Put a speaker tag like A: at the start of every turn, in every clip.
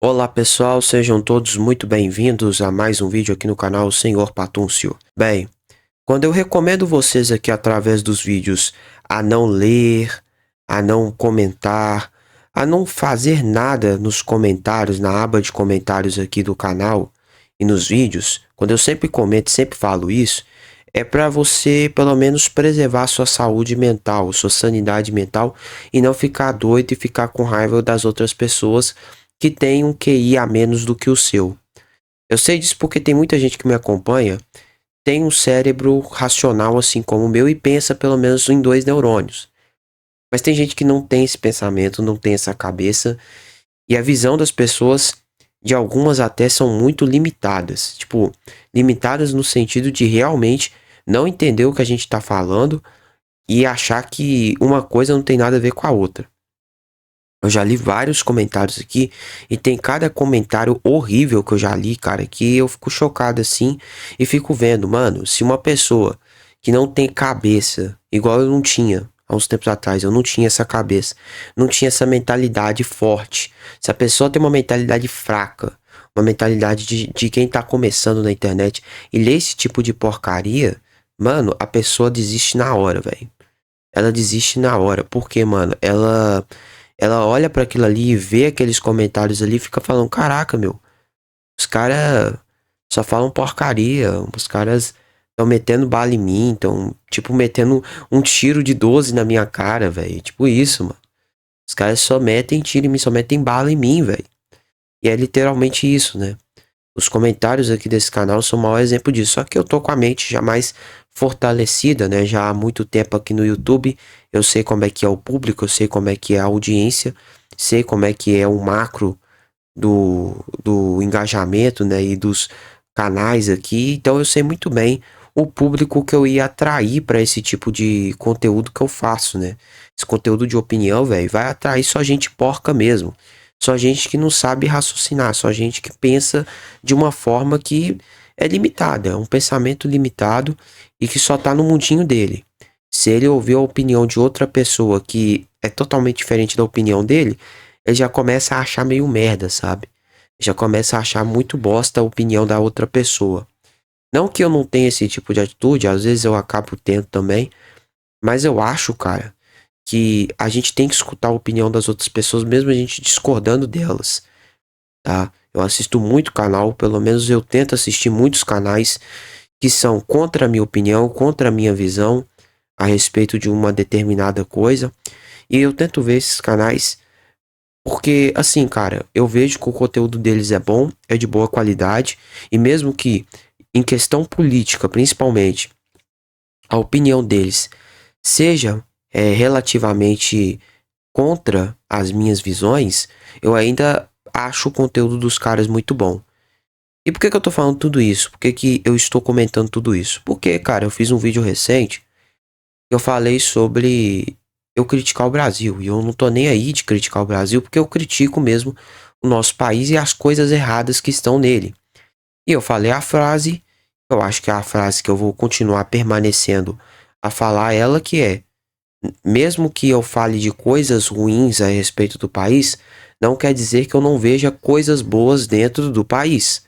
A: Olá pessoal, sejam todos muito bem-vindos a mais um vídeo aqui no canal Senhor Patúncio. Bem, quando eu recomendo vocês aqui através dos vídeos a não ler, a não comentar, a não fazer nada nos comentários, na aba de comentários aqui do canal e nos vídeos, quando eu sempre comento, sempre falo isso, é para você pelo menos preservar sua saúde mental, sua sanidade mental e não ficar doido e ficar com raiva das outras pessoas que têm um QI a menos do que o seu. Eu sei disso porque tem muita gente que me acompanha, tem um cérebro racional assim como o meu e pensa pelo menos em dois neurônios. Mas tem gente que não tem esse pensamento, não tem essa cabeça, e a visão das pessoas, de algumas até são muito limitadas. Tipo, limitadas no sentido de realmente não entender o que a gente está falando e achar que uma coisa não tem nada a ver com a outra. Eu já li vários comentários aqui e tem cada comentário horrível que eu já li, cara, que eu fico chocado assim e fico vendo, mano, se uma pessoa que não tem cabeça, igual eu não tinha há uns tempos atrás, eu não tinha essa cabeça, não tinha essa mentalidade forte. Se a pessoa tem uma mentalidade fraca, uma mentalidade de quem tá começando na internet e lê esse tipo de porcaria, mano, a pessoa desiste na hora, velho. Ela desiste na hora, porque, mano, ela olha pra aquilo ali e vê aqueles comentários ali e fica falando: caraca, meu, os caras só falam porcaria, os caras estão metendo bala em mim, estão, tipo, metendo um tiro de 12 na minha cara, velho. Tipo isso, mano. Os caras só metem tiro em mim, só metem bala em mim, velho. E é literalmente isso, né? Os comentários aqui desse canal são o maior exemplo disso. Só que eu tô com a mente já mais fortalecida, né? Já há muito tempo aqui no YouTube. Eu sei como é que é o público, eu sei como é que é a audiência, sei como é que é o macro do engajamento, né? E dos canais aqui. Então eu sei muito bem o público que eu ia atrair para esse tipo de conteúdo que eu faço, né? Esse conteúdo de opinião, velho, vai atrair só gente porca mesmo. Só gente que não sabe raciocinar, só gente que pensa de uma forma que é limitada, é um pensamento limitado e que só tá no mundinho dele. Se ele ouvir a opinião de outra pessoa que é totalmente diferente da opinião dele, ele já começa a achar meio merda, sabe? Já começa a achar muito bosta a opinião da outra pessoa. Não que eu não tenha esse tipo de atitude, às vezes eu acabo tendo também, mas eu acho, cara, que a gente tem que escutar a opinião das outras pessoas, mesmo a gente discordando delas, tá? Eu assisto muito canal, pelo menos eu tento assistir muitos canais que são contra a minha opinião, contra a minha visão a respeito de uma determinada coisa, e eu tento ver esses canais porque, assim, cara, eu vejo que o conteúdo deles é bom, é de boa qualidade, e mesmo que em questão política, principalmente, a opinião deles seja relativamente contra as minhas visões, eu ainda acho o conteúdo dos caras muito bom. E por que que eu tô falando tudo isso? Por que que eu estou comentando tudo isso? Porque, cara, eu fiz um vídeo recente que eu falei sobre eu criticar o Brasil. E eu não tô nem aí de criticar o Brasil, porque eu critico mesmo o nosso país e as coisas erradas que estão nele. E eu falei a frase, eu acho que é a frase que eu vou continuar permanecendo a falar ela, que é: mesmo que eu fale de coisas ruins a respeito do país, não quer dizer que eu não veja coisas boas dentro do país.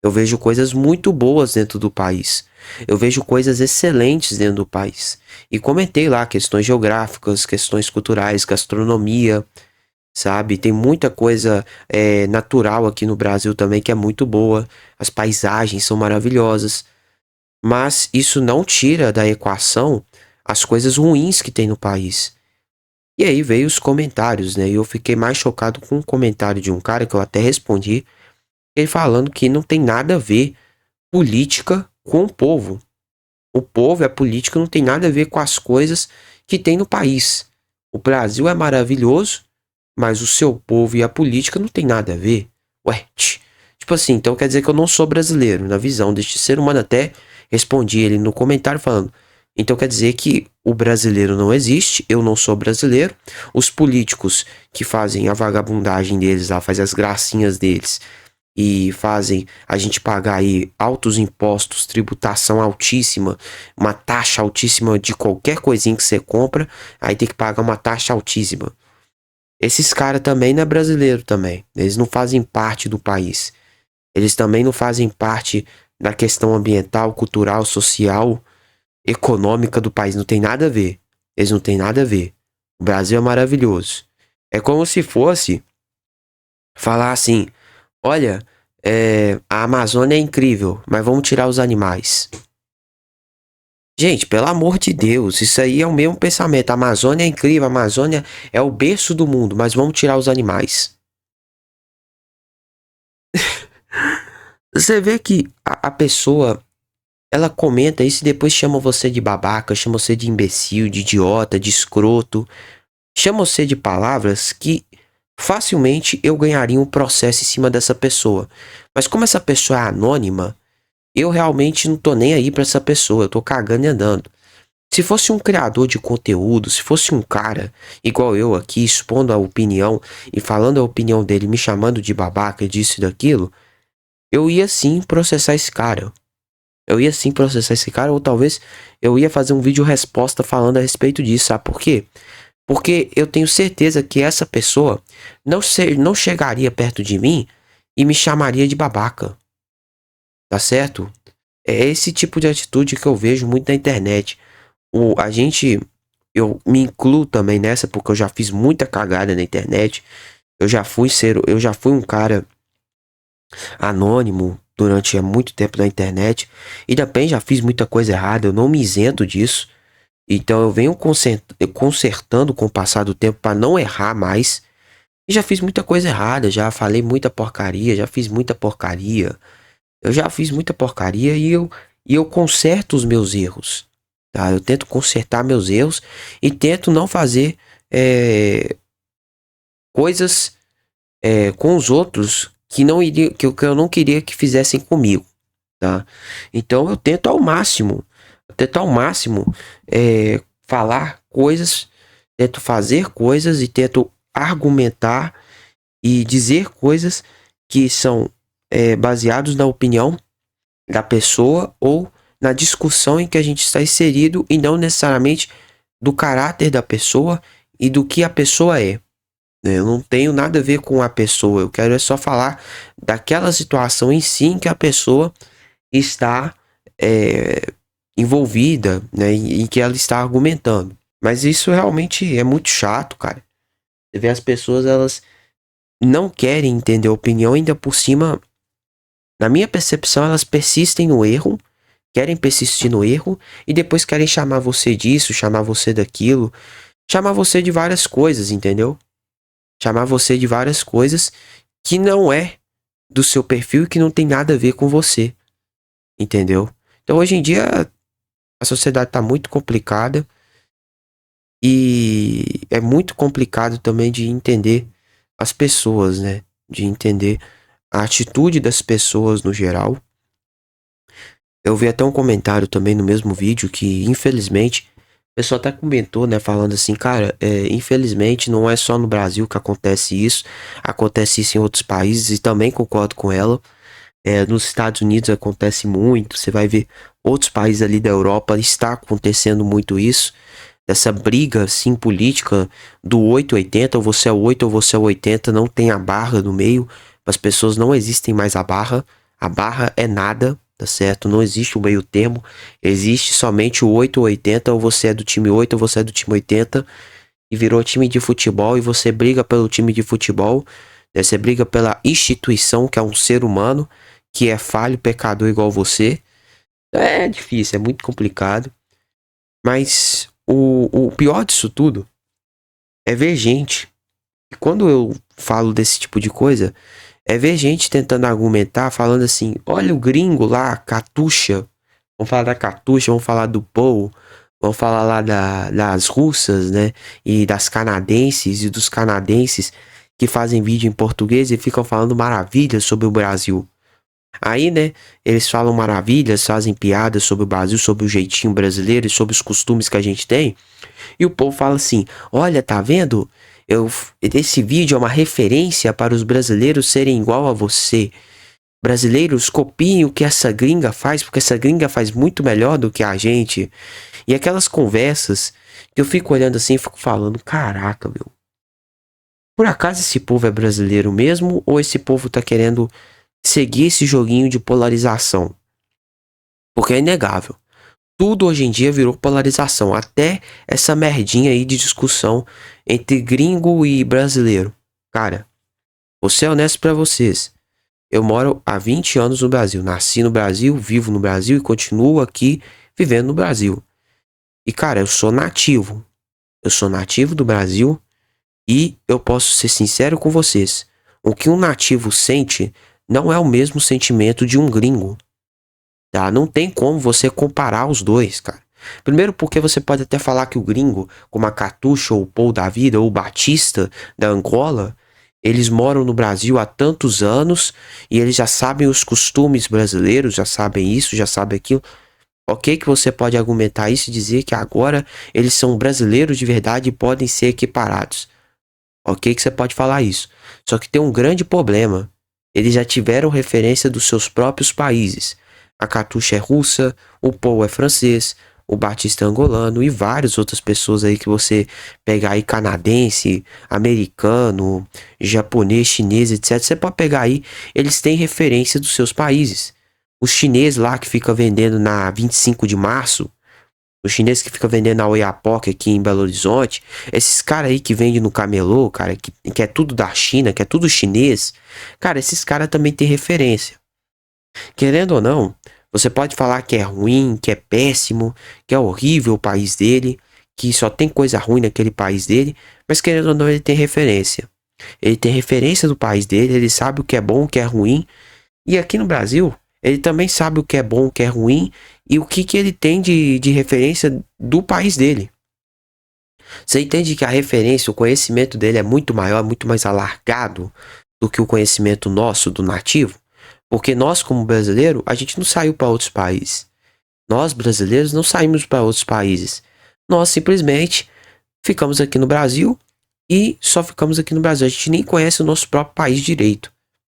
A: Eu vejo coisas muito boas dentro do país. Eu vejo coisas excelentes dentro do país. E comentei lá questões geográficas, questões culturais, gastronomia, sabe? Tem muita coisa natural aqui no Brasil também que é muito boa. As paisagens são maravilhosas. Mas isso não tira da equação as coisas ruins que tem no país. E aí veio os comentários, né? E eu fiquei mais chocado com um comentário de um cara que eu até respondi, ele falando que não tem nada a ver política com o povo. O povo e a política não tem nada a ver com as coisas que tem no país. O Brasil é maravilhoso, mas o seu povo e a política não tem nada a ver. Ué, tipo assim, então quer dizer que eu não sou brasileiro, na visão deste ser humano. Até respondi ele no comentário falando: então quer dizer que o brasileiro não existe, eu não sou brasileiro, os políticos que fazem a vagabundagem deles lá, fazem as gracinhas deles e fazem a gente pagar aí altos impostos, tributação altíssima, uma taxa altíssima de qualquer coisinha que você compra, aí tem que pagar uma taxa altíssima. Esses caras também não é brasileiro também. Eles não fazem parte do país. Eles também não fazem parte da questão ambiental, cultural, social, econômica do país. Não tem nada a ver. Eles não têm nada a ver. O Brasil é maravilhoso. É como se fosse falar assim: olha, a Amazônia é incrível, mas vamos tirar os animais. Gente, pelo amor de Deus, isso aí é o mesmo pensamento. A Amazônia é incrível, a Amazônia é o berço do mundo, mas vamos tirar os animais. Você vê que a pessoa, ela comenta isso e depois chama você de babaca, chama você de imbecil, de idiota, de escroto. Chama você de palavras que facilmente eu ganharia um processo em cima dessa pessoa. Mas como essa pessoa é anônima, eu realmente não tô nem aí pra essa pessoa, eu tô cagando e andando. Se fosse um criador de conteúdo, se fosse um cara igual eu aqui, expondo a opinião e falando a opinião dele, me chamando de babaca, disso e daquilo, eu ia sim processar esse cara. Eu ia sim processar esse cara, ou talvez eu ia fazer um vídeo resposta falando a respeito disso, sabe por quê? Porque eu tenho certeza que essa pessoa não chegaria perto de mim e me chamaria de babaca, tá certo? É esse tipo de atitude que eu vejo muito na internet. A gente, eu me incluo também nessa porque eu já fiz muita cagada na internet. Eu já fui um cara anônimo durante muito tempo na internet e também já fiz muita coisa errada, eu não me isento disso. Então eu venho consertando com o passar do tempo para não errar mais. E já fiz muita coisa errada, já falei muita porcaria, já fiz muita porcaria. Eu já fiz muita porcaria e eu conserto os meus erros. Tá? Eu tento consertar meus erros e tento não fazer coisas com os outros que eu não queria que fizessem comigo. Tá? Então eu tento ao máximo falar coisas, tento fazer coisas e tento argumentar e dizer coisas que são baseados na opinião da pessoa ou na discussão em que a gente está inserido e não necessariamente do caráter da pessoa e do que a pessoa é. Eu não tenho nada a ver com a pessoa, eu quero só falar daquela situação em si em que a pessoa está envolvida, né, em que ela está argumentando. Mas isso realmente é muito chato, cara. Você vê as pessoas, elas não querem entender a opinião, ainda por cima, na minha percepção, elas persistem no erro, querem persistir no erro e depois querem chamar você disso, chamar você daquilo, chamar você de várias coisas, entendeu? Chamar você de várias coisas que não é do seu perfil e que não tem nada a ver com você, entendeu? Então hoje em dia a sociedade tá muito complicada e é muito complicado também de entender as pessoas, né? De entender a atitude das pessoas no geral. Eu vi até um comentário também no mesmo vídeo que, infelizmente, o pessoal até comentou, né? Falando assim, cara, infelizmente não é só no Brasil que acontece isso em outros países e também concordo com ela. Nos Estados Unidos acontece muito, você vai ver outros países ali da Europa, está acontecendo muito isso. Dessa briga, assim, política do 880, ou você é 8 ou você é 80, não tem a barra no meio, as pessoas não existem mais a barra é nada, tá certo? Não existe o meio termo, existe somente o 8 ou 80, ou você é do time 8 ou você é do time 80, e virou time de futebol, e você briga pelo time de futebol, né? Você briga pela instituição, que é um ser humano, que é falho, pecador igual você. É difícil, é muito complicado, mas o pior disso tudo é ver gente. E quando eu falo desse tipo de coisa, é ver gente tentando argumentar, falando assim: olha o gringo lá, Catuxa. Vamos falar da Catuxa, vamos falar do Paul, vamos falar lá das russas, né? E das canadenses e dos canadenses que fazem vídeo em português e ficam falando maravilhas sobre o Brasil. Aí, né, eles falam maravilhas, fazem piadas sobre o Brasil, sobre o jeitinho brasileiro e sobre os costumes que a gente tem. E o povo fala assim: olha, tá vendo? Esse vídeo é uma referência para os brasileiros serem igual a você. Brasileiros copiem o que essa gringa faz, porque essa gringa faz muito melhor do que a gente. E aquelas conversas que eu fico olhando assim e fico falando: caraca, meu. Por acaso esse povo é brasileiro mesmo ou esse povo tá querendo seguir esse joguinho de polarização? Porque é inegável. Tudo hoje em dia virou polarização. Até essa merdinha aí de discussão entre gringo e brasileiro. Cara, vou ser honesto pra vocês. Eu moro há 20 anos no Brasil. Nasci no Brasil, vivo no Brasil e continuo aqui vivendo no Brasil. E cara, eu sou nativo. Eu sou nativo do Brasil e eu posso ser sincero com vocês. O que um nativo sente não é o mesmo sentimento de um gringo. Tá? Não tem como você comparar os dois, cara. Primeiro porque você pode até falar que o gringo, como a Catuxa ou o Paul da vida ou o Batista da Angola, eles moram no Brasil há tantos anos e eles já sabem os costumes brasileiros, já sabem isso, já sabem aquilo. Ok que você pode argumentar isso e dizer que agora eles são brasileiros de verdade e podem ser equiparados. Ok que você pode falar isso. Só que tem um grande problema. Eles já tiveram referência dos seus próprios países. A Catuxa é russa, o Paul é francês, o Batista é angolano e várias outras pessoas aí que você pegar aí canadense, americano, japonês, chinês, etc. Você pode pegar aí, eles têm referência dos seus países. Os chineses lá que fica vendendo na 25 de março, os chineses que fica vendendo na Oiapoque aqui em Belo Horizonte, esses caras aí que vendem no camelô, cara, que é tudo da China, que é tudo chinês, cara, esses caras também têm referência. Querendo ou não, você pode falar que é ruim, que é péssimo, que é horrível o país dele, que só tem coisa ruim naquele país dele, mas querendo ou não, ele tem referência. Ele tem referência do país dele, ele sabe o que é bom, o que é ruim. E aqui no Brasil, ele também sabe o que é bom, o que é ruim e o que ele tem de referência do país dele. Você entende que a referência, o conhecimento dele é muito maior, muito mais alargado do que o conhecimento nosso, do nativo? Porque nós, como brasileiro, a gente não saiu para outros países. Nós, brasileiros, não saímos para outros países. Nós simplesmente ficamos aqui no Brasil e só ficamos aqui no Brasil. A gente nem conhece o nosso próprio país direito,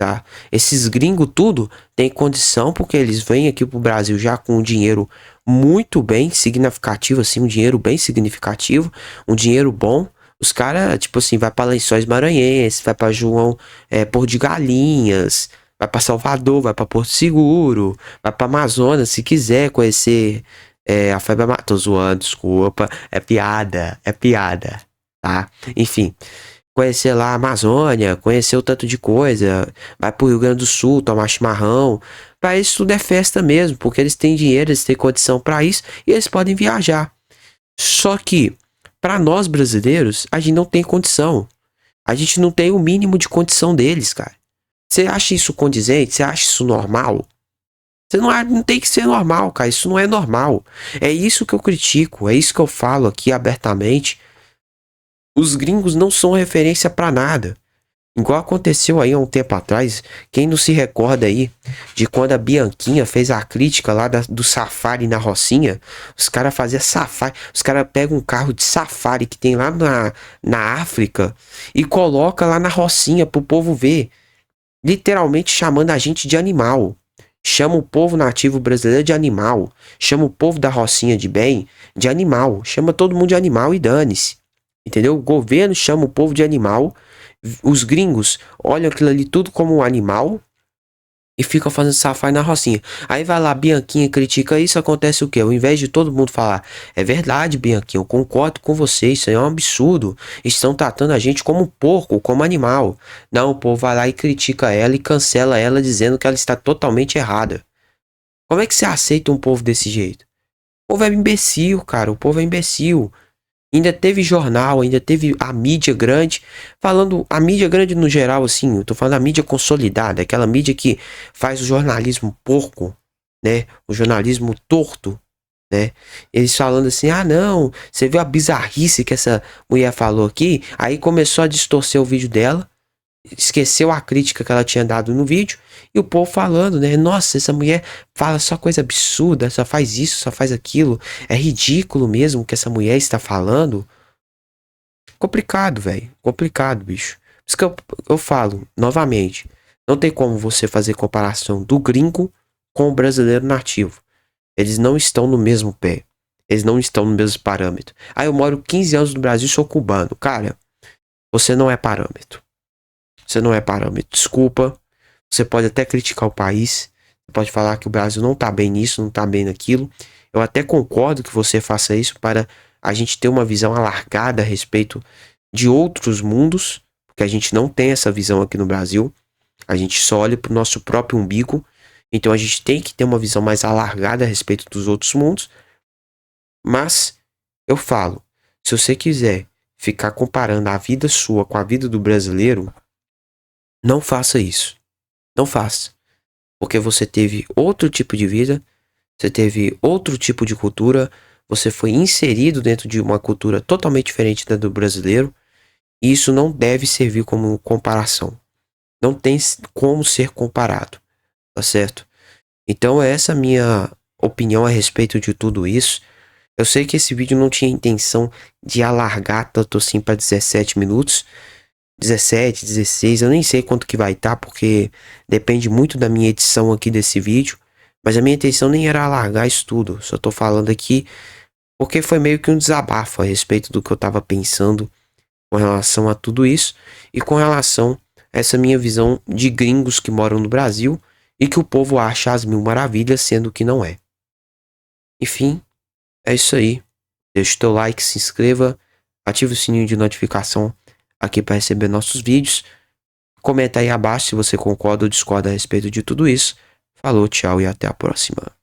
A: tá? Esses gringos tudo tem condição porque eles vêm aqui pro Brasil já com um dinheiro muito bem significativo, assim, um dinheiro bem significativo, um dinheiro bom. Os caras, tipo assim, vai para Lençóis Maranhenses, vai para João, Porto de Galinhas, vai para Salvador, vai para Porto Seguro, vai para Amazonas, se quiser conhecer a febre amarela. Tô zoando, desculpa, é piada, tá? Enfim, conhecer lá a Amazônia, conhecer o tanto de coisa, vai pro Rio Grande do Sul, tomar chimarrão. Pra eles tudo é festa mesmo, porque eles têm dinheiro, eles têm condição pra isso e eles podem viajar. Só que, pra nós brasileiros, a gente não tem condição. A gente não tem o mínimo de condição deles, cara. Você acha isso condizente? Você acha isso normal? Você não tem que ser normal, cara. Isso não é normal. É isso que eu critico, é isso que eu falo aqui abertamente. Os gringos não são referência pra nada. Igual aconteceu aí há um tempo atrás, quem não se recorda aí de quando a Bianquinha fez a crítica lá do safari na Rocinha? Os caras faziam safari, os caras pegam um carro de safari que tem lá na África e coloca lá na Rocinha pro povo ver, literalmente chamando a gente de animal. Chama o povo nativo brasileiro de animal, chama o povo da Rocinha de bem de animal, chama todo mundo de animal e dane-se. Entendeu? O governo chama o povo de animal. Os gringos olham aquilo ali tudo como um animal e ficam fazendo safari na Rocinha. Aí vai lá, Bianquinha critica isso, acontece o quê? Ao invés de todo mundo falar, é verdade, Bianquinha, eu concordo com você, isso aí é um absurdo. Estão tratando a gente como porco, como animal. Não, o povo vai lá e critica ela e cancela ela dizendo que ela está totalmente errada. Como é que você aceita um povo desse jeito? O povo é imbecil, cara, o povo é imbecil. Ainda teve jornal, ainda teve a mídia grande, falando, a mídia grande no geral, assim, eu tô falando a mídia consolidada, aquela mídia que faz o jornalismo porco, né, o jornalismo torto, né, eles falando assim, ah não, você viu a bizarrice que essa mulher falou aqui, aí começou a distorcer o vídeo dela, esqueceu a crítica que ela tinha dado no vídeo, e o povo falando, né, nossa, essa mulher fala só coisa absurda, só faz isso, só faz aquilo, é ridículo mesmo o que essa mulher está falando. Complicado, velho, complicado, bicho. Por isso que eu falo, novamente, não tem como você fazer comparação do gringo com o brasileiro nativo. Eles não estão no mesmo pé, eles não estão no mesmo parâmetro. Ah, eu moro 15 anos no Brasil e sou cubano, cara. Você não é parâmetro. Você não é parâmetro. Desculpa. Você pode até criticar o país. Você pode falar que o Brasil não tá bem nisso, não tá bem naquilo. Eu até concordo que você faça isso para a gente ter uma visão alargada a respeito de outros mundos, porque a gente não tem essa visão aqui no Brasil. A gente só olha para o nosso próprio umbigo. Então a gente tem que ter uma visão mais alargada a respeito dos outros mundos. Mas eu falo, se você quiser ficar comparando a vida sua com a vida do brasileiro, não faça isso. Não faça. Porque você teve outro tipo de vida, você teve outro tipo de cultura, você foi inserido dentro de uma cultura totalmente diferente da do brasileiro, e isso não deve servir como comparação. Não tem como ser comparado, tá certo? Então essa é a minha opinião a respeito de tudo isso. Eu sei que esse vídeo não tinha intenção de alargar tanto assim para 17 minutos. 17, 16, eu nem sei quanto que vai estar, porque depende muito da minha edição aqui desse vídeo. Mas a minha intenção nem era alargar isso tudo. Só tô falando aqui porque foi meio que um desabafo a respeito do que eu tava pensando com relação a tudo isso. E com relação a essa minha visão de gringos que moram no Brasil e que o povo acha as mil maravilhas, sendo que não é. Enfim, é isso aí. Deixa o teu like, se inscreva, ative o sininho de notificação aqui para receber nossos vídeos. Comenta aí abaixo se você concorda ou discorda a respeito de tudo isso. Falou, tchau e até a próxima.